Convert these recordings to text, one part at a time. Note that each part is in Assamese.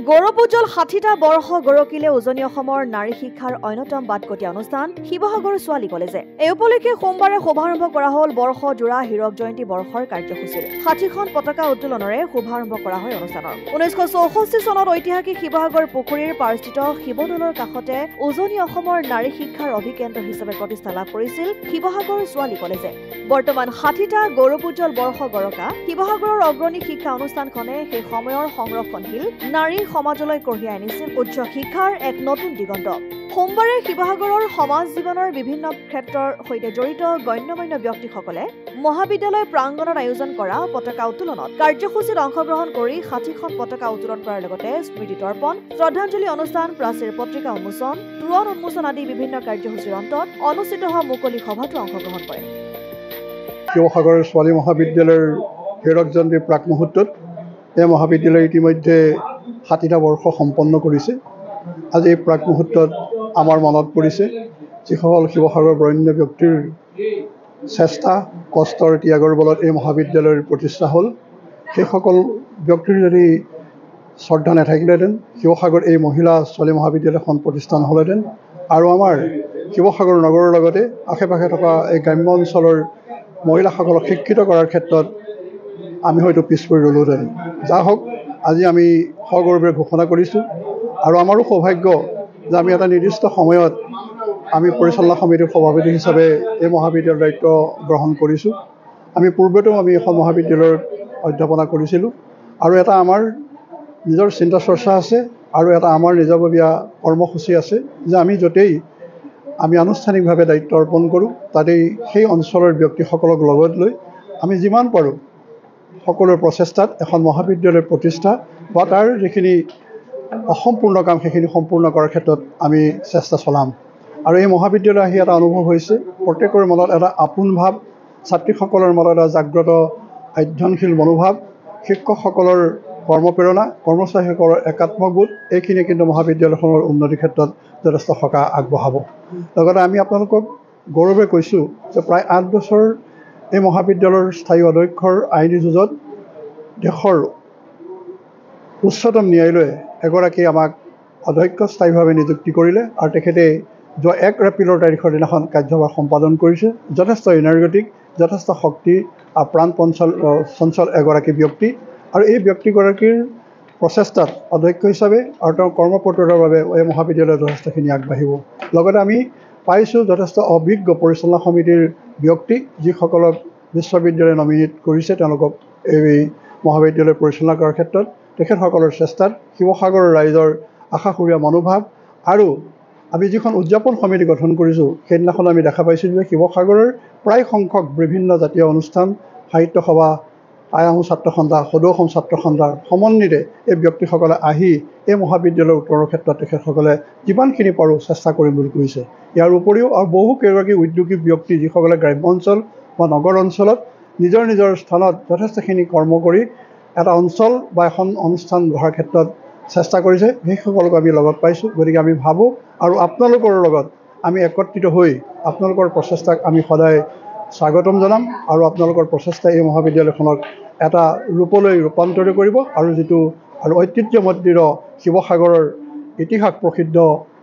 গৌৰৱোজ্জ্বল ৬০টা বৰ্ষ গৰকিলে উজনি অসমৰ নাৰী শিক্ষাৰ অন্যতম বাটকটীয়া অনুষ্ঠান শিৱসাগৰ ছোৱালী কলেজে। এই উপলক্ষে সোমবাৰে শুভাৰম্ভ কৰা হ'ল বৰ্ষজোৰা হীৰক জয়ন্তী বৰ্ষৰ কাৰ্যসূচীৰে ৬০খন পতাকা উত্তোলনেৰে শুভাৰম্ভ কৰা হয় অনুষ্ঠানৰ। ১৯৬৪ চনত ঐতিহাসিক শিৱসাগৰ পুখুৰীৰ পাৰস্থিত শিৱদৌলৰ কাষতে উজনি অসমৰ নাৰী শিক্ষাৰ অভিকেন্দ্ৰ হিচাপে প্ৰতিষ্ঠা লাভ কৰিছিল শিৱসাগৰ ছোৱালী কলেজে। বৰ্তমান ৬০টা গৌৰৱোজ্জ্বল বৰ্ষ গৰকা শিৱসাগৰৰ অগ্ৰণী শিক্ষা অনুষ্ঠানখনে সেই সময়ৰ সংৰক্ষণশীল নাৰী সমাজলৈ কঢ়িয়াই আনিছিল উচ্চ শিক্ষাৰ এক নতুন দিগন্ত। সোমবাৰে শিৱসাগৰৰ সমাজ জীৱনৰ বিভিন্ন ক্ষেত্ৰৰ সৈতে জড়িত গণ্যমান্য ব্যক্তিসকলে মহাবিদ্যালয় প্ৰাংগণত আয়োজন কৰা পতাকা উত্তোলনত কাৰ্যসূচীত অংশগ্ৰহণ কৰি ৬০খন পতাকা উত্তোলন কৰাৰ লগতে স্মৃতি তৰ্পণ, শ্ৰদ্ধাঞ্জলি অনুষ্ঠান, প্ৰাচীৰ পত্ৰিকা উন্মোচন, তোৰণ উন্মোচন আদি বিভিন্ন কাৰ্যসূচীৰ অন্তত অনুষ্ঠিত হোৱা মুকলি সভাতো অংশগ্ৰহণ কৰে। শিৱসাগৰ ছোৱালী মহাবিদ্যালয়ৰ হীৰক জয়ন্তী প্ৰাক মুহূৰ্তত এই মহাবিদ্যালয়ে ইতিমধ্যে ৬০টা বৰ্ষ সম্পন্ন কৰিছে। আজি এই প্ৰাক মুহূৰ্তত আমাৰ মনত পৰিছে যিসকল শিৱসাগৰ বৰেণ্য ব্যক্তিৰ চেষ্টা, কষ্টৰ ত্যাগৰ বলত এই মহাবিদ্যালয়ৰ প্ৰতিষ্ঠা হ'ল। সেইসকল ব্যক্তিৰ যদি শ্ৰদ্ধা নাথাকিলেহেঁতেন শিৱসাগৰ এই মহিলা ছোৱালী মহাবিদ্যালয়খন প্ৰতিষ্ঠা নহ'লহেঁতেন আৰু আমাৰ শিৱসাগৰ নগৰৰ লগতে আশে পাশে থকা এই গ্ৰাম্য অঞ্চলৰ মহিলাসকলক শিক্ষিত কৰাৰ ক্ষেত্ৰত আমি হয়তো পিছ পৰি ৰ'লোহেঁতেন। যা হওক, আজি আমি সগৌৰৱে ঘোষণা কৰিছোঁ আৰু আমাৰো সৌভাগ্য যে আমি এটা নিৰ্দিষ্ট সময়ত আমি পৰিচালনা সমিতিৰ সভাপতি হিচাপে এই মহাবিদ্যালয়ৰ দায়িত্ব গ্ৰহণ কৰিছোঁ। আমি পূৰ্বতেও আমি এখন মহাবিদ্যালয়ত অধ্যাপনা কৰিছিলোঁ আৰু এটা আমাৰ নিজৰ চিন্তা চৰ্চা আছে আৰু এটা আমাৰ নিজাববীয়া কৰ্মসূচী আছে যে আমি য'তেই আমি আনুষ্ঠানিকভাৱে দায়িত্ব অৰ্পণ কৰোঁ তাতেই সেই অঞ্চলৰ ব্যক্তিসকলক লগত লৈ আমি যিমান পাৰোঁ সকলোৰে প্ৰচেষ্টাত এখন মহাবিদ্যালয়ৰ প্ৰতিষ্ঠা বা তাৰ যিখিনি অসম্পূৰ্ণ কাম সেইখিনি সম্পূৰ্ণ কৰাৰ ক্ষেত্ৰত আমি চেষ্টা চলাম। আৰু এই মহাবিদ্যালয় আহি এটা অনুভৱ হৈছে প্ৰত্যেকৰে মনত এটা আপোন ভাৱ, ছাত্ৰীসকলৰ মনত এটা জাগ্ৰত অধ্যয়নশীল মনোভাৱ, শিক্ষকসকলৰ কৰ্মপ্ৰেৰণা, কৰ্মচাৰীসকলৰ একাত্মবোধ, এইখিনিয়ে কিন্তু মহাবিদ্যালয়খনৰ উন্নতিৰ ক্ষেত্ৰত যথেষ্ট সকাহ আগবঢ়াব। লগতে আমি আপোনালোকক গৌৰৱে কৈছোঁ যে প্ৰায় ৮ বছৰ এই মহাবিদ্যালয়ৰ স্থায়ী অধ্যক্ষৰ আইনী যুঁজত দেশৰ উচ্চতম ন্যায়ালয়ে এগৰাকী আমাক অধ্যক্ষ স্থায়ীভাৱে নিযুক্তি কৰিলে আৰু তেখেতে যোৱা ১ এপ্ৰিলৰ তাৰিখৰ দিনাখন কাৰ্যভাৰ সম্পাদন কৰিছে। যথেষ্ট এনাৰ্জেটিক, যথেষ্ট শক্তি আৰু প্ৰাণ চঞ্চল এগৰাকী ব্যক্তি আৰু এই ব্যক্তিগৰাকীৰ প্ৰচেষ্টাত অধ্যক্ষ হিচাপে আৰু তেওঁৰ কৰ্মপটুতাৰ বাবে এই মহাবিদ্যালয় যথেষ্টখিনি আগবাঢ়িব। লগতে আমি পাইছোঁ যথেষ্ট অভিজ্ঞ পৰিচালনা সমিতিৰ ব্যক্তি যিসকলক বিশ্ববিদ্যালয়ে নমিনেট কৰিছে তেওঁলোকক এই মহাবিদ্যালয় পৰিচালনা কৰাৰ ক্ষেত্ৰত তেখেতসকলৰ চেষ্টাত শিৱসাগৰৰ ৰাইজৰ আশাসুৰীয়া মনোভাৱ আৰু আমি যিখন উদযাপন সমিতি গঠন কৰিছোঁ সেইদিনাখন আমি দেখা পাইছিলোঁ যে শিৱসাগৰৰ প্ৰায় সংখ্যক বিভিন্ন জাতীয় অনুষ্ঠান, সাহিত্য সভা, আই আহোম ছাত্ৰ সন্থা, সদৌ অসম ছাত্ৰ সন্থাৰ সমন্বিতে এই ব্যক্তিসকলে আহি এই মহাবিদ্যালয়ৰ উত্তৰৰ ক্ষেত্ৰত তেখেতসকলে যিমানখিনি পাৰোঁ চেষ্টা কৰিম বুলি কৈছে। ইয়াৰ উপৰিও আৰু বহু কেইগৰাকী উদ্যোগী ব্যক্তি যিসকলে গ্ৰাম্য অঞ্চল বা নগৰ অঞ্চলত নিজৰ নিজৰ স্থানত যথেষ্টখিনি কৰ্ম কৰি এটা অঞ্চল বা এখন অনুষ্ঠান গঢ়াৰ ক্ষেত্ৰত চেষ্টা কৰিছে, সেইসকলক আমি লগত পাইছোঁ। গতিকে আমি ভাবোঁ আৰু আপোনালোকৰ লগত আমি একত্ৰিত হৈ আপোনালোকৰ প্ৰচেষ্টাক আমি সদায় স্বাগতম জনাম আৰু আপোনালোকৰ প্ৰচেষ্টাই এই মহাবিদ্যালয়খনক এটা ৰূপলৈ ৰূপান্তৰিত কৰিব আৰু যিটো আৰু ঐতিহ্যমণ্ডিত শিৱসাগৰৰ ইতিহাস প্ৰসিদ্ধ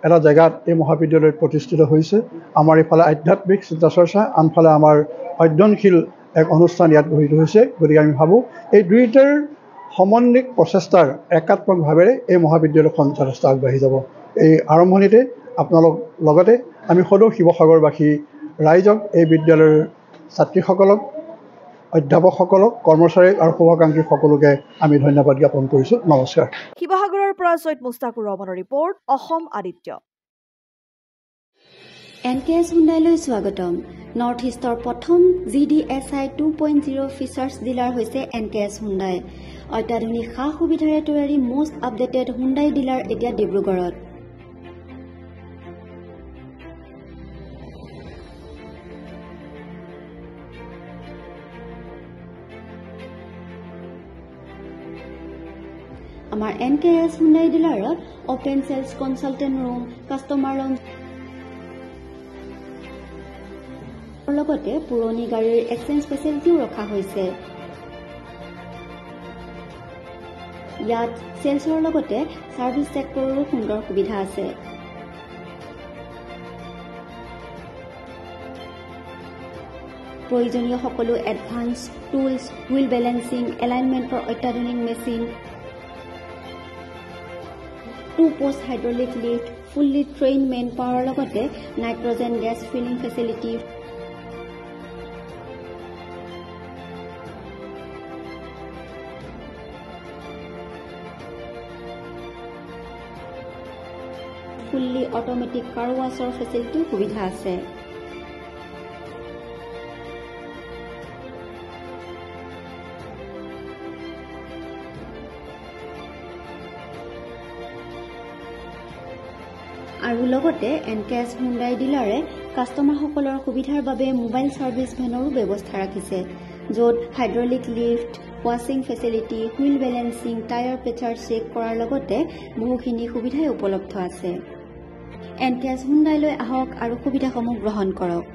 এটা জেগাত এই মহাবিদ্যালয় প্ৰতিষ্ঠিত হৈছে। আমাৰ ইফালে আধ্যাত্মিক চিন্তা চৰ্চা, আনফালে আমাৰ অধ্যয়নশীল এক অনুষ্ঠান ইয়াত গঢ়িত হৈছে। গতিকে আমি ভাবোঁ এই দুয়োটাৰ সমন্বিত প্ৰচেষ্টাৰ একাত্মকভাৱেৰে এই মহাবিদ্যালয়খন যথেষ্ট আগবাঢ়ি যাব। এই আৰম্ভণিতে আপোনালোক লগতে আমি সদৌ শিৱসাগৰবাসী ৰাইজক, এই বিদ্যালয়ৰ ছাত্ৰীসকলক, অধ্যাপকসকলক, কৰ্মচাৰী আৰু শুভাকাংক্ষী সকলোকে আমি ধন্যবাদ জ্ঞাপন কৰিছোঁ। নমস্কাৰ। শিৱসাগৰৰ পৰা চৈয়দ মুস্তাকুৰ ৰহমানৰ ৰিপৰ্ট, অসম আদিত্য। NKS হুণ্ডাইলৈ স্বাগতম। নৰ্থ ইষ্টৰ প্ৰথম GDSI 2.0 ফিচাৰ্ছ ডিলাৰ হৈছে NKS হুণ্ডাই। অত্যাধুনিক সা সুবিধাৰে তৈয়াৰী মষ্ট আপডেটেড হুণ্ডাই ডিলাৰ এতিয়া ডিব্ৰুগড়ত। আমাৰ NKS হুণ্ডাই ডিলাৰত open sales consultant room, customer lounge লগতে পুৰণি গাড়ীৰ এক্সচেঞ্জ ফেচিলিটিও ৰখা হৈছে। ইয়াত সেলছৰ লগতে সাৰ্ভিস সেক্টৰৰো সুন্দৰ সুবিধা আছে। প্ৰয়োজনীয় সকলো এডভান্স টুলছ, হুইল বেলেন্সিং, এলাইনমেন্টৰ অত্যাধুনিক machine, 2 post hydraulic lift, fully train man পাৱাৰৰ লগতে nitrogen gas filling facility, fully automatic car ৱাছৰ ফেচিলিটিও সুবিধা আছে। আৰু লগতে এনকেএছ হুণ্ডাই ডিলাৰে কাষ্টমাৰসকলৰ সুবিধাৰ বাবে মোবাইল ছাৰ্ভিচ ভেনৰো ব্যৱস্থা ৰাখিছে, য'ত হাইড্ৰলিক লিফ্ট, ৱাশ্বিং facility, wheel balancing, tyre pressure check কৰাৰ লগতে বহুখিনি সুবিধাই উপলব্ধ আছে। এনকেএছ হুণ্ডাইলৈ আহক আৰু সুবিধাসমূহ গ্ৰহণ কৰক।